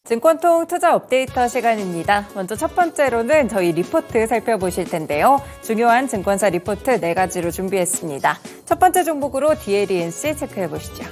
증권통 투자 업데이터 시간입니다. 먼저 첫 번째로는 저희 리포트 살펴보실 텐데요. 중요한 증권사 리포트 4가지로 준비했습니다. 첫 번째 종목으로 DLENC 체크해보시죠.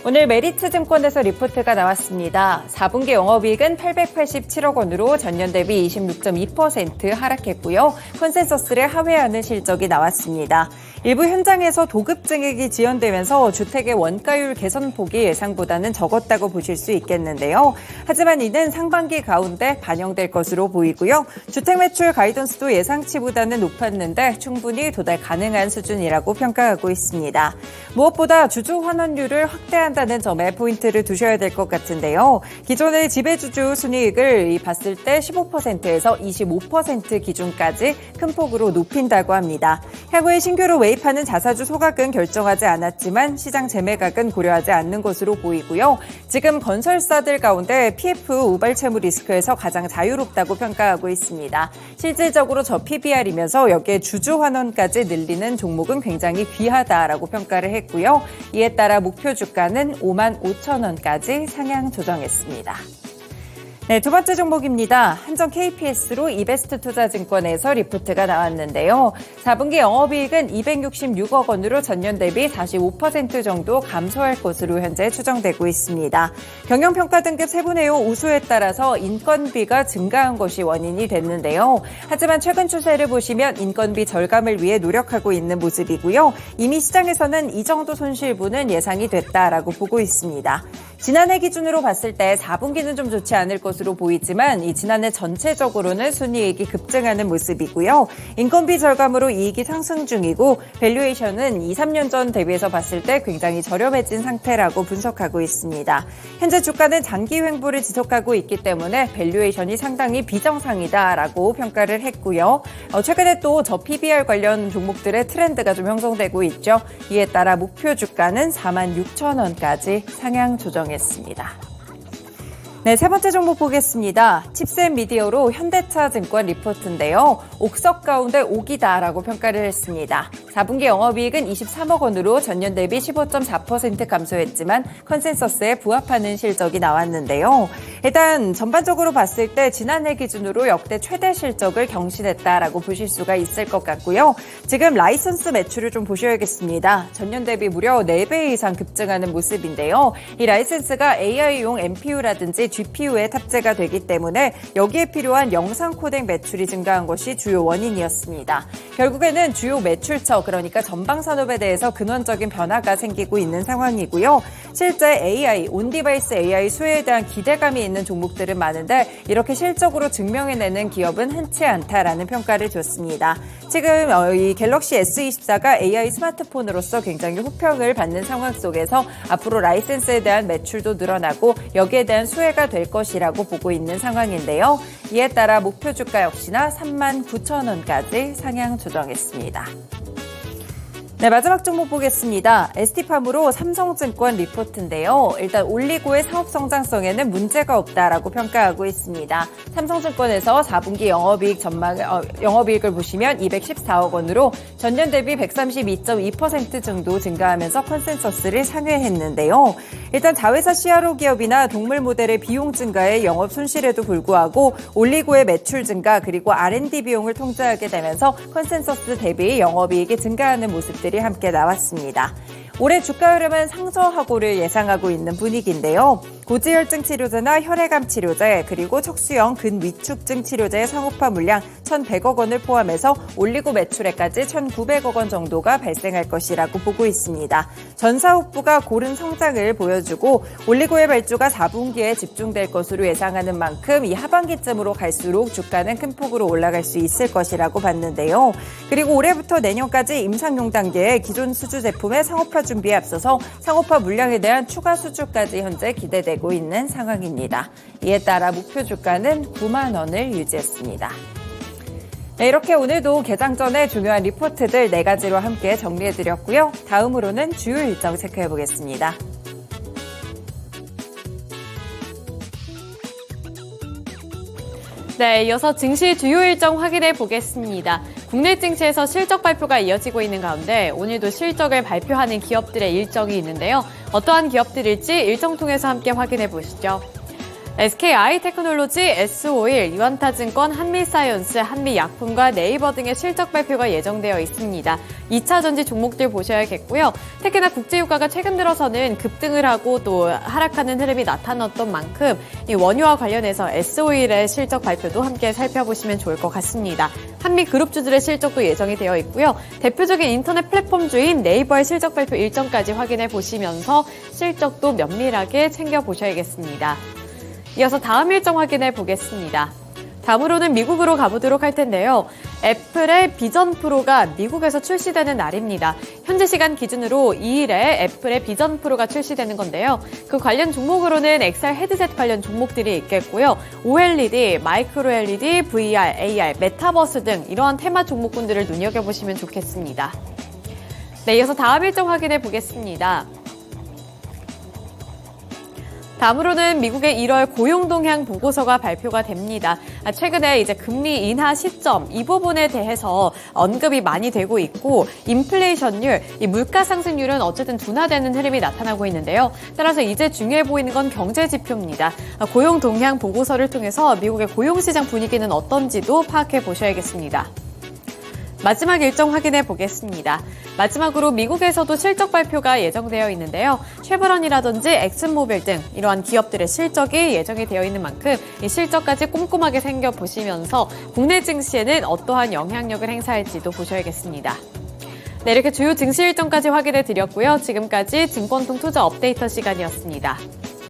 오늘 메리츠증권에서 리포트가 나왔습니다. 4분기 영업이익은 887억 원으로 전년 대비 26.2% 하락했고요. 컨센서스를 하회하는 실적이 나왔습니다. 일부 현장에서 도급 증액이 지연되면서 주택의 원가율 개선폭이 예상보다는 적었다고 보실 수 있겠는데요. 하지만 이는 상반기 가운데 반영될 것으로 보이고요. 주택 매출 가이던스도 예상치보다는 높았는데 충분히 도달 가능한 수준이라고 평가하고 있습니다. 무엇보다 주주 환원율을 확대한다는 점에 포인트를 두셔야 될 것 같은데요. 기존의 지배주주 순이익을 봤을 때 15%에서 25% 기준까지 큰 폭으로 높인다고 합니다. 향후에 신규로 매입하는 자사주 소각은 결정하지 않았지만 시장 재매각은 고려하지 않는 것으로 보이고요. 지금 건설사들 가운데 PF 우발 채무 리스크에서 가장 자유롭다고 평가하고 있습니다. 실질적으로 저 PBR이면서 여기에 주주 환원까지 늘리는 종목은 굉장히 귀하다라고 평가를 했고요. 이에 따라 목표 주가는 55,000원까지 상향 조정했습니다. 네, 두 번째 종목입니다. 한정 KPS로 이베스트 투자증권에서 리포트가 나왔는데요. 4분기 영업이익은 266억 원으로 전년 대비 45% 정도 감소할 것으로 현재 추정되고 있습니다. 경영평가 등급 세분회요 우수에 따라서 인건비가 증가한 것이 원인이 됐는데요. 하지만 최근 추세를 보시면 인건비 절감을 위해 노력하고 있는 모습이고요. 이미 시장에서는 이 정도 손실분은 예상이 됐다라고 보고 있습니다. 지난해 기준으로 봤을 때 4분기는 좀 좋지 않을 것으로 보이지만 이 지난해 전체적으로는 순이익이 급증하는 모습이고요. 인건비 절감으로 이익이 상승 중이고 밸류에이션은 2, 3년 전 대비해서 봤을 때 굉장히 저렴해진 상태라고 분석하고 있습니다. 현재 주가는 장기 횡보를 지속하고 있기 때문에 밸류에이션이 상당히 비정상이다라고 평가를 했고요. 최근에 또 저 PBR 관련 종목들의 트렌드가 좀 형성되고 있죠. 이에 따라 목표 주가는 46,000원까지 상향 조정했습니다. 네, 세 번째 종목 보겠습니다. 칩셋 미디어로 현대차증권 리포트인데요. 옥석 가운데 옥이다라고 평가를 했습니다. 4분기 영업이익은 23억 원으로 전년 대비 15.4% 감소했지만 컨센서스에 부합하는 실적이 나왔는데요. 일단 전반적으로 봤을 때 지난해 기준으로 역대 최대 실적을 경신했다라고 보실 수가 있을 것 같고요. 지금 라이선스 매출을 좀 보셔야겠습니다. 전년 대비 무려 4배 이상 급증하는 모습인데요. 이 라이선스가 AI용 NPU라든지 GPU에 탑재가 되기 때문에 여기에 필요한 영상 코덱 매출이 증가한 것이 주요 원인이었습니다. 결국에는 주요 매출처, 그러니까 전방 산업에 대해서 근원적인 변화가 생기고 있는 상황이고요. 실제 AI, 온디바이스 AI 수혜에 대한 기대감이 있는 종목들은 많은데 이렇게 실적으로 증명해내는 기업은 흔치 않다라는 평가를 줬습니다. 지금 이 갤럭시 S24가 AI 스마트폰으로서 굉장히 호평을 받는 상황 속에서 앞으로 라이센스에 대한 매출도 늘어나고 여기에 대한 수혜가 될 것이라고 보고 있는 상황인데요. 이에 따라 목표 주가 역시나 39,000원까지 상향 조정했습니다. 네, 마지막 종목 보겠습니다. ST팜으로 삼성증권 리포트인데요. 일단 올리고의 사업 성장성에는 문제가 없다라고 평가하고 있습니다. 삼성증권에서 4분기 영업이익을 보시면 214억 원으로 전년 대비 132.2% 정도 증가하면서 컨센서스를 상회했는데요. 일단 자회사 CRO 기업이나 동물 모델의 비용 증가에 영업 손실에도 불구하고 올리고의 매출 증가 그리고 R&D 비용을 통제하게 되면서 컨센서스 대비 영업이익이 증가하는 모습들이 함께 나왔습니다. 올해 주가 흐름은 상저하고를 예상하고 있는 분위기인데요. 고지혈증 치료제나 혈액암 치료제 그리고 척수형 근위축증 치료제의 상업화 물량 1,100억 원을 포함해서 올리고 매출액까지 1,900억 원 정도가 발생할 것이라고 보고 있습니다. 전 사업부가 고른 성장을 보여주고 올리고의 발주가 4분기에 집중될 것으로 예상하는 만큼 이 하반기쯤으로 갈수록 주가는 큰 폭으로 올라갈 수 있을 것이라고 봤는데요. 그리고 올해부터 내년까지 임상용 단계의 기존 수주 제품의 상업화 준비에 앞서서 상업화 물량에 대한 추가 수주까지 현재 기대되고 있는 상황입니다. 이에 따라 목표 주가는 9만 원을 유지했습니다. 네, 이렇게 오늘도 개장 전에 중요한 리포트들 4가지로 함께 정리해드렸고요. 다음으로는 주요 일정 체크해보겠습니다. 네, 이어서 증시 주요 일정 확인해 보겠습니다. 국내 증시에서 실적 발표가 이어지고 있는 가운데 오늘도 실적을 발표하는 기업들의 일정이 있는데요. 어떠한 기업들일지 일정 통해서 함께 확인해 보시죠. SKI테크놀로지, S51, 유안타증권, 한미사이언스, 한미약품과 네이버 등의 실적 발표가 예정되어 있습니다. 2차 전지 종목들 보셔야겠고요. 특히나 국제유가가 최근 들어서는 급등을 하고 또 하락하는 흐름이 나타났던 만큼 이 원유와 관련해서 S51의 실적 발표도 함께 살펴보시면 좋을 것 같습니다. 한미그룹주들의 실적도 예정이 되어 있고요. 대표적인 인터넷 플랫폼주인 네이버의 실적 발표 일정까지 확인해 보시면서 실적도 면밀하게 챙겨보셔야겠습니다. 이어서 다음 일정 확인해 보겠습니다. 다음으로는 미국으로 가보도록 할 텐데요. 애플의 비전 프로가 미국에서 출시되는 날입니다. 현지 시간 기준으로 2일에 애플의 비전 프로가 출시되는 건데요. 그 관련 종목으로는 XR 헤드셋 관련 종목들이 있겠고요. OLED, 마이크로 LED, VR, AR, 메타버스 등 이러한 테마 종목군들을 눈여겨보시면 좋겠습니다. 네, 이어서 다음 일정 확인해 보겠습니다. 다음으로는 미국의 1월 고용 동향 보고서가 발표가 됩니다. 최근에 이제 금리 인하 시점 이 부분에 대해서 언급이 많이 되고 있고 인플레이션율, 이 물가 상승률은 어쨌든 둔화되는 흐름이 나타나고 있는데요. 따라서 이제 중요해 보이는 건 경제 지표입니다. 고용 동향 보고서를 통해서 미국의 고용 시장 분위기는 어떤지도 파악해 보셔야겠습니다. 마지막 일정 확인해 보겠습니다. 마지막으로 미국에서도 실적 발표가 예정되어 있는데요. 쉐브론이라든지 엑슨모빌 등 이러한 기업들의 실적이 예정이 되어 있는 만큼 이 실적까지 꼼꼼하게 챙겨보시면서 국내 증시에는 어떠한 영향력을 행사할지도 보셔야겠습니다. 네, 이렇게 주요 증시 일정까지 확인해 드렸고요. 지금까지 증권통 투자 업데이터 시간이었습니다.